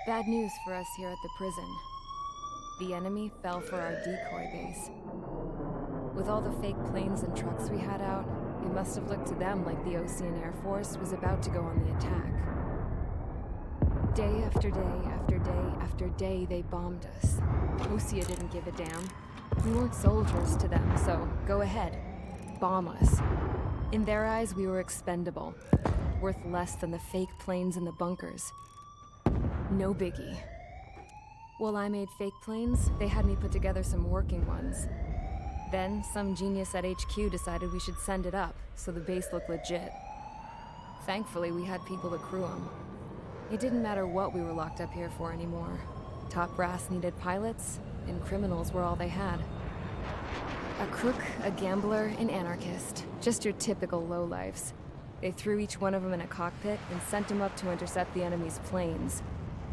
Bad news for us here at the prison. The enemy fell for our decoy base. With all the fake planes and trucks we had out, it must have looked to them like the Osean Air Force was about to go on the attack. Day after day after day after day, they bombed us. Osea didn't give a damn. We weren't soldiers to them, so go ahead. Bomb us. In their eyes, we were expendable. Worth less than the fake planes in the bunkers. No biggie. While I made fake planes, they had me put together some working ones. Then, some genius at HQ decided we should send it up, so the base looked legit. Thankfully, we had people to crew them. It didn't matter what we were locked up here for anymore. Top brass needed pilots, and criminals were all they had. A crook, a gambler, an anarchist. Just your typical lowlifes. They threw each one of them in a cockpit and sent them up to intercept the enemy's planes.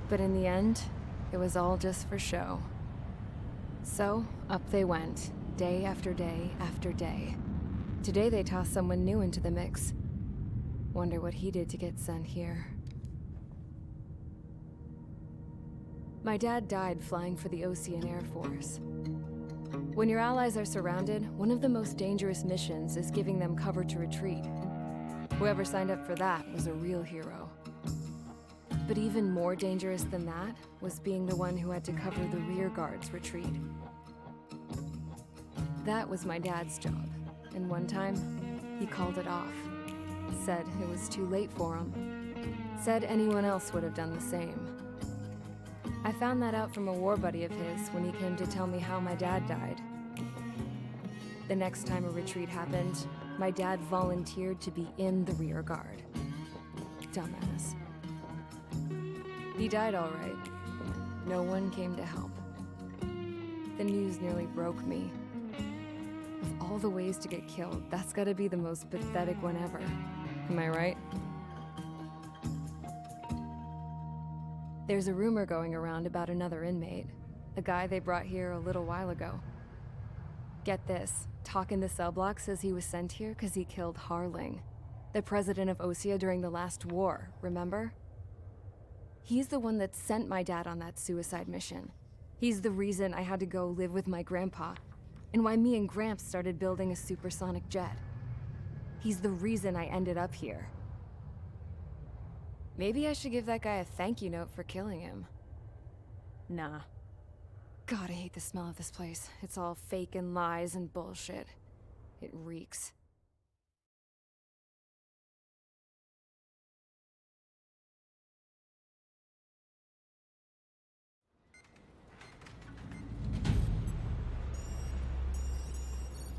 But in the end, it was all just for show. So, up they went, day after day after day. Today they tossed someone new into the mix. Wonder what he did to get sent here. My dad died flying for the Osean Air Force. When your allies are surrounded, one of the most dangerous missions is giving them cover to retreat. Whoever signed up for that was a real hero. But even more dangerous than that was being the one who had to cover the rear guard's retreat. That was my dad's job, and one time, he called it off. Said it was too late for him. Said anyone else would have done the same. I found that out from a war buddy of his when he came to tell me how my dad died. The next time a retreat happened, my dad volunteered to be in the rear guard. Dumbass. He died all right. No one came to help. The news nearly broke me. Of all the ways to get killed, that's gotta be the most pathetic one ever. Am I right? There's a rumor going around about another inmate. A guy they brought here a little while ago. Get this, talk in the cell block says he was sent here because he killed Harling, the president of Osea during the last war, remember? He's the one that sent my dad on that suicide mission. He's the reason I had to go live with my grandpa, and why me and Gramps started building a supersonic jet. He's the reason I ended up here. Maybe I should give that guy a thank you note for killing him. Nah. God, I hate the smell of this place. It's all fake and lies and bullshit. It reeks.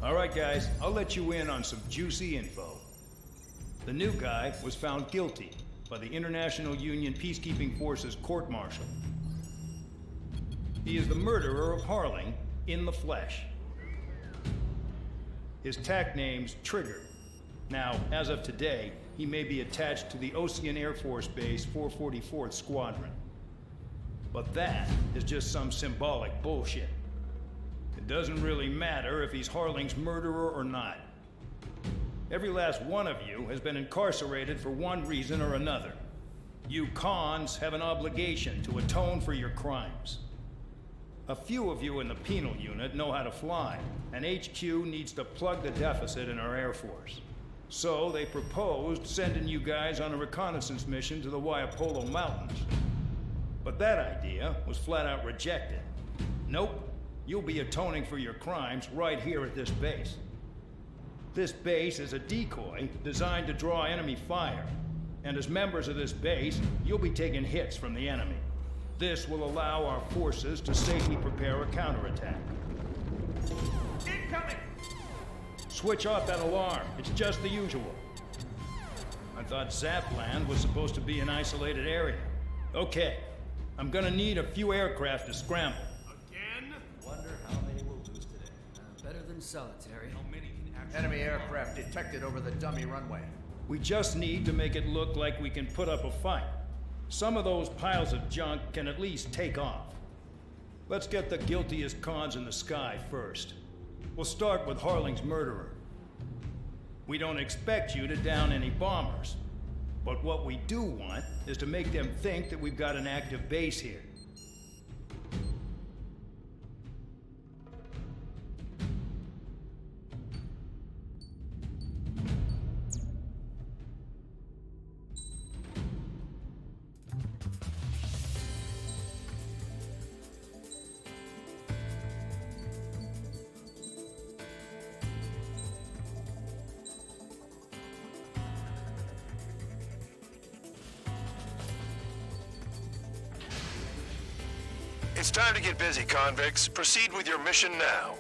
All right, guys, I'll let you in on some juicy info. The new guy was found guilty by the International Union Peacekeeping Forces court-martial. He is the murderer of Harling in the flesh. His TAC name's Trigger. Now, as of today, he may be attached to the Osean Air Force Base 444th Squadron. But that is just some symbolic bullshit. It doesn't really matter if he's Harling's murderer or not. Every last one of you has been incarcerated for one reason or another. You cons have an obligation to atone for your crimes. A few of you in the penal unit know how to fly, and HQ needs to plug the deficit in our Air Force. So they proposed sending you guys on a reconnaissance mission to the Waiapolo Mountains. But that idea was flat out rejected. Nope. You'll be atoning for your crimes right here at this base. This base is a decoy designed to draw enemy fire. And as members of this base, you'll be taking hits from the enemy. This will allow our forces to safely prepare a counterattack. Incoming! Switch off that alarm. It's just the usual. I thought Zapland was supposed to be an isolated area. Okay. I'm gonna need a few aircraft to scramble. Wonder how many we'll lose today. Better than solitary. How many can actually... Enemy aircraft detected over the dummy runway. We just need to make it look like we can put up a fight. Some of those piles of junk can at least take off. Let's get the guiltiest cons in the sky first. We'll start with Harling's murderer. We don't expect you to down any bombers. But what we do want is to make them think that we've got an active base here. It's time to get busy, convicts. Proceed with your mission now.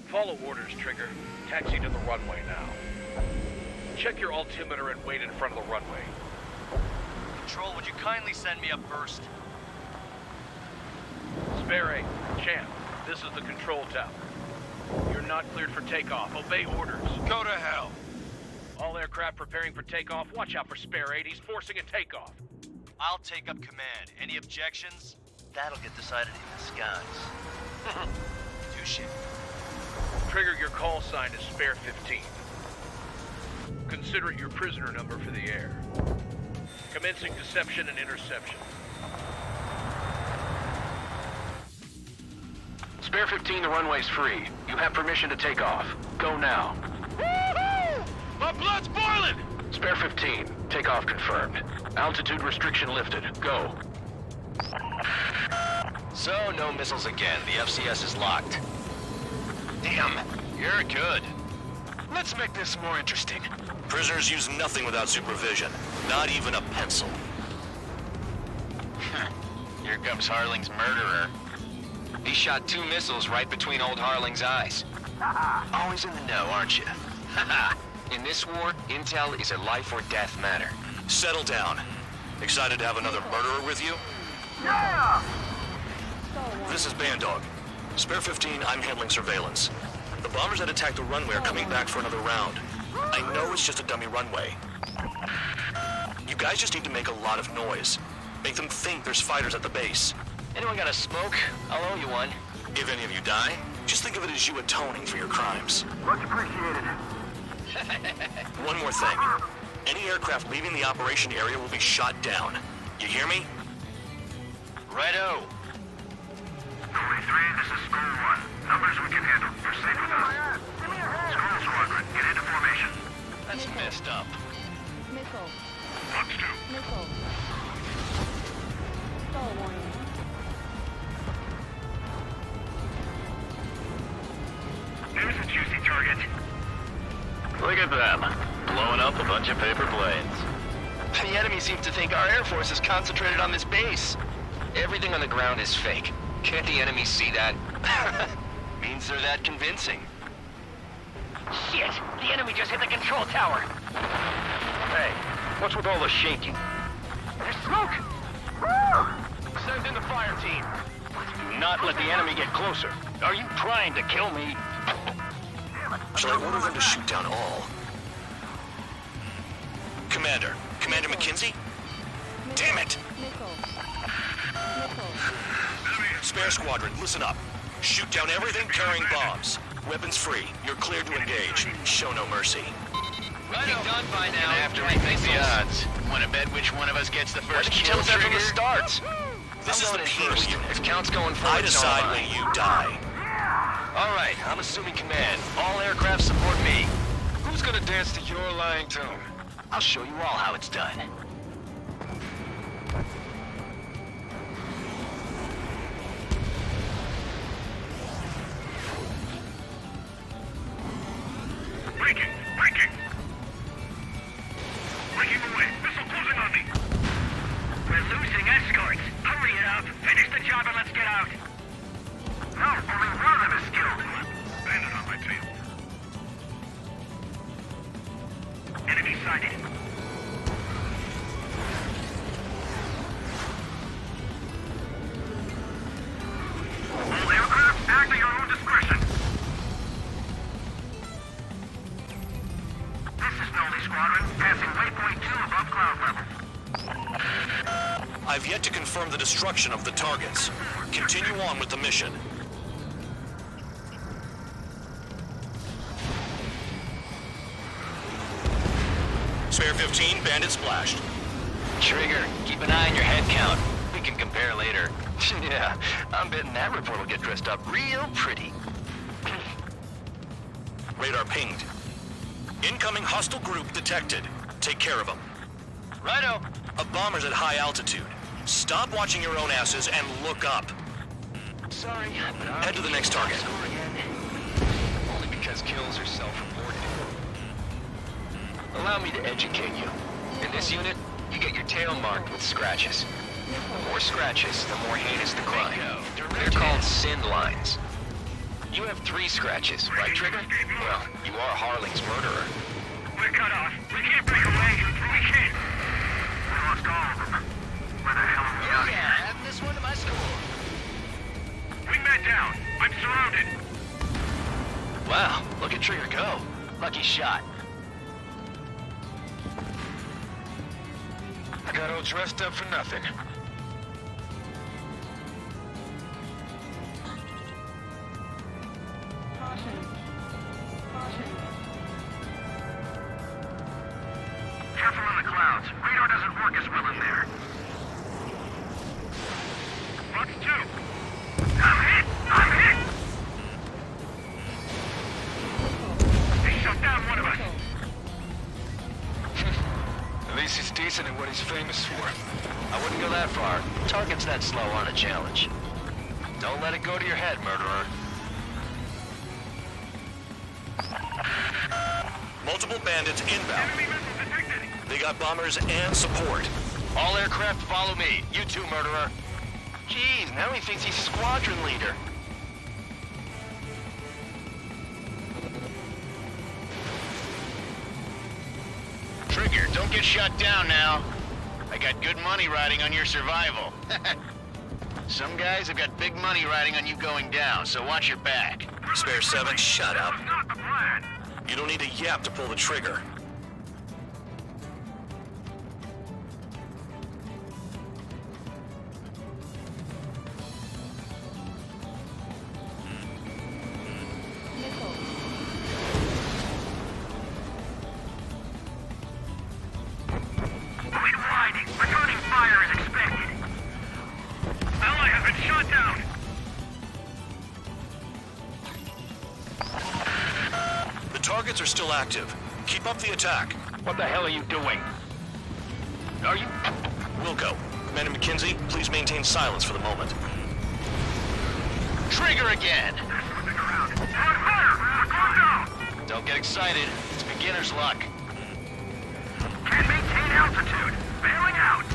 Follow orders, Trigger. Taxi to the runway now. Check your altimeter and wait in front of the runway. Control, would you kindly send me up first? Spare 8, Champ, this is the control tower. You're not cleared for takeoff. Obey orders. Go to hell. All aircraft preparing for takeoff. Watch out for Spare 8. He's forcing a takeoff. I'll take up command. Any objections? That'll get decided in the skies. Touche. Trigger, your call sign is Spare 15. Consider it your prisoner number for the air. Commencing deception and interception. Spare 15, the runway's free. You have permission to take off. Go now. Woohoo! My blood's boiling! Spare 15, takeoff confirmed. Altitude restriction lifted. Go. So, no missiles again. The FCS is locked. Damn, you're good. Let's make this more interesting. Prisoners use nothing without supervision, not even a pencil. Here comes Harling's murderer. He shot 2 missiles right between old Harling's eyes. Always in the know, aren't you? In this war, intel is a life or death matter. Settle down. Excited to have another murderer with you? Yeah! This is Bandog. Spare 15, I'm handling surveillance. The bombers that attacked the runway are coming back for another round. I know it's just a dummy runway. You guys just need to make a lot of noise. Make them think there's fighters at the base. Anyone got a smoke? I'll owe you one. If any of you die, just think of it as you atoning for your crimes. Much appreciated. One more thing. Any aircraft leaving the operation area will be shot down. You hear me? Righto. 43, this is School 1. Numbers we can handle. You're safe with us. School Squadron, get into formation. That's messed up. Nickel. Fox 2. Nickel. Stall warning. There's a juicy target. Look at them. Blowing up a bunch of paper planes. The enemy seems to think our Air Force is concentrated on this base. Everything on the ground is fake. Can't the enemy see that? Means they're that convincing. Shit! The enemy just hit the control tower! Hey, what's with all the shaking? There's smoke! Woo! Send in the fire team. Do not let the enemy get closer. Are you trying to kill me? Shall I order them to shoot down all? Commander McKenzie? Damn it! Nickel. Nickel. Spare Squadron, listen up. Shoot down everything carrying bombs. Weapons free. You're cleared to engage. Show no mercy. Right done by now. After we think the odds. Want to bet which one of us gets the first kill? Tell us that from the start. This is the penal unit. If count's going forward, I decide when you die. All right, I'm assuming command. All aircraft support me. Who's gonna dance to your lying tune? I'll show you all how it's done. Breaking! Breaking! Breaking away! Missile closing on me! We're losing escorts! Hurry it up! Finish the job and let's get out! No, only one of them is killed! Bandit on my tail. Enemy sighted. Squadron, passing waypoint 2 above cloud level. I've yet to confirm the destruction of the targets. Continue on with the mission. Spare 15, bandit splashed. Trigger, keep an eye on your head count. We can compare later. Yeah, I'm betting that report will get dressed up real pretty. Radar pinged. Incoming hostile group detected. Take care of them. Righto. A bomber's at high altitude. Stop watching your own asses and look up. Sorry, but I'll Head to the next target. score again. Only because kills are self-reported. Allow me to educate you. In this unit, you get your tail marked with scratches. The more scratches, the more heinous the crime. They're called sin lines. You have 3 scratches, right, Trigger? Well, you are Harling's murderer. We're cut off. We can't break away. We can't. We lost all of them. Where the hell are we out here? Add this one to my score. Wingman down. I'm surrounded. Wow, look at Trigger go. Lucky shot. I got all dressed up for nothing. Careful in the clouds. Radar doesn't work as well in there. Fox 2. I'm hit! I'm hit! They shut down one of us. At least he's decent at what he's famous for. I wouldn't go that far. Targets that slow aren't a challenge. Don't let it go to your head, murderer. Multiple bandits inbound. Enemy missile detected. They got bombers and support. All aircraft follow me. You too, murderer. Jeez, now he thinks he's squadron leader. Trigger, don't get shut down now. I got good money riding on your survival. Some guys have got big money riding on you going down, so watch your back. Spare 7, shut up. That was not the plan. You don't need a yap to pull the trigger. Quit riding. Returning fire is expected. Ally has been shot down. The targets are still active. Keep up the attack. What the hell are you doing? Are you... Wilco, Commander McKenzie, please maintain silence for the moment. Trigger again! Moving around. On fire! Calm down. Don't get excited. It's beginner's luck. Can't maintain altitude. Bailing out.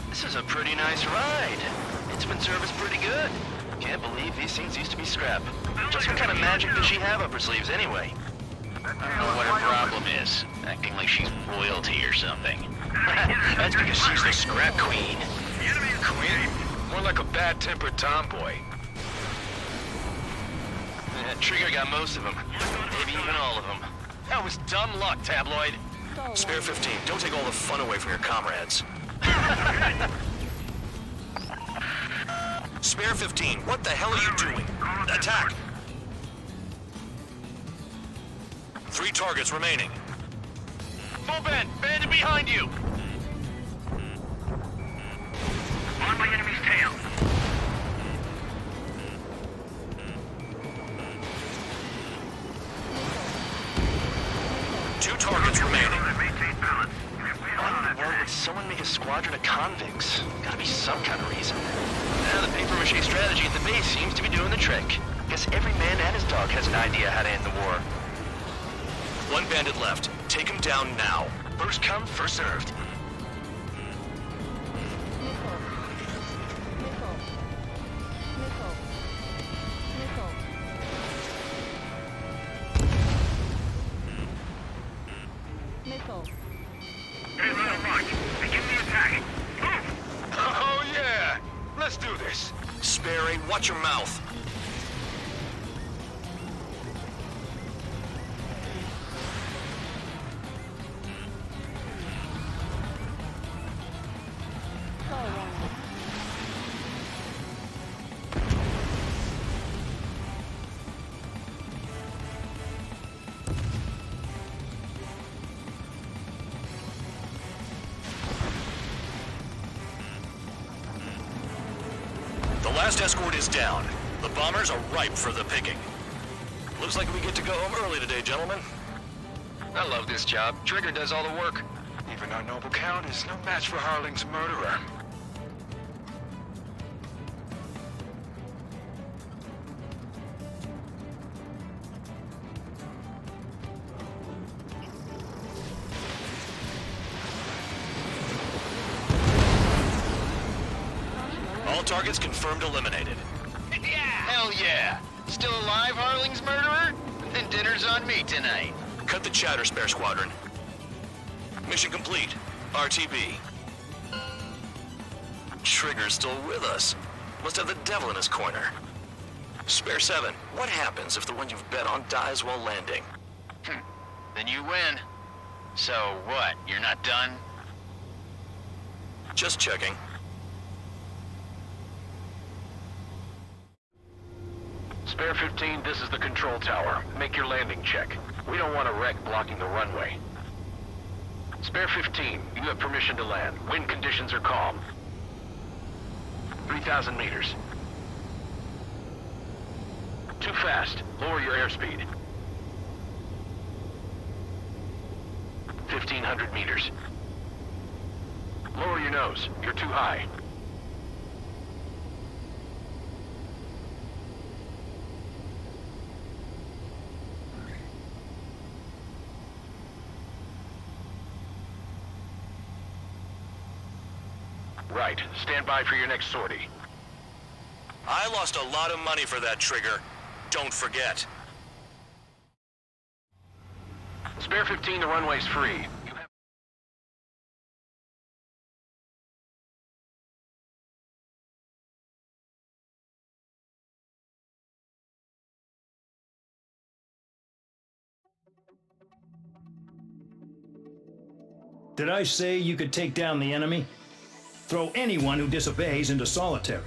This is a pretty nice ride. It's been serviced pretty good. Can't believe these things used to be scrap. Just what kind of magic does she have up her sleeves anyway? I don't know what her problem is. Acting like she's royalty or something. That's because she's the scrap queen. The enemy is Queen? More like a bad-tempered tomboy. Trigger got most of them. Maybe even all of them. That was dumb luck, Tabloid. Spare 15, don't take all the fun away from your comrades. Spare 15, what the hell are you doing? Attack! 3 targets remaining. Full bend! Bandit behind you! on my enemy's tail. 2 targets remaining. Maintain balance. Why in the world would someone make a squadron of convicts? Gotta be some kind of reason. Now the paper-mache strategy at the base seems to be doing the trick. Guess every man and his dog has an idea how to end the war. 1 bandit left. Take him down now. First come, first served. Hey, little March. Begin the attack. Move! Oh yeah! Let's do this. Sperry, watch your mouth. Last escort is down. The bombers are ripe for the picking. Looks like we get to go home early today, gentlemen. I love this job. Trigger does all the work. Even our noble count is no match for Harling's murderer. All targets confirmed eliminated. Hell yeah! Still alive, Harling's murderer? Then dinner's on me tonight. Cut the chatter, Spare Squadron. Mission complete. RTB. Trigger's still with us. Must have the devil in his corner. Spare 7, what happens if the one you've bet on dies while landing? Then you win. So what, you're not done? Just checking. Spare 15, this is the control tower. Make your landing check. We don't want a wreck blocking the runway. Spare 15, you have permission to land. Wind conditions are calm. 3,000 meters. Too fast. Lower your airspeed. 1,500 meters. Lower your nose. You're too high. Right. Stand by for your next sortie. I lost a lot of money for that, Trigger. Don't forget. Spare 15, the runway's free. You have... Did I say you could take down the enemy? Throw anyone who disobeys into solitary.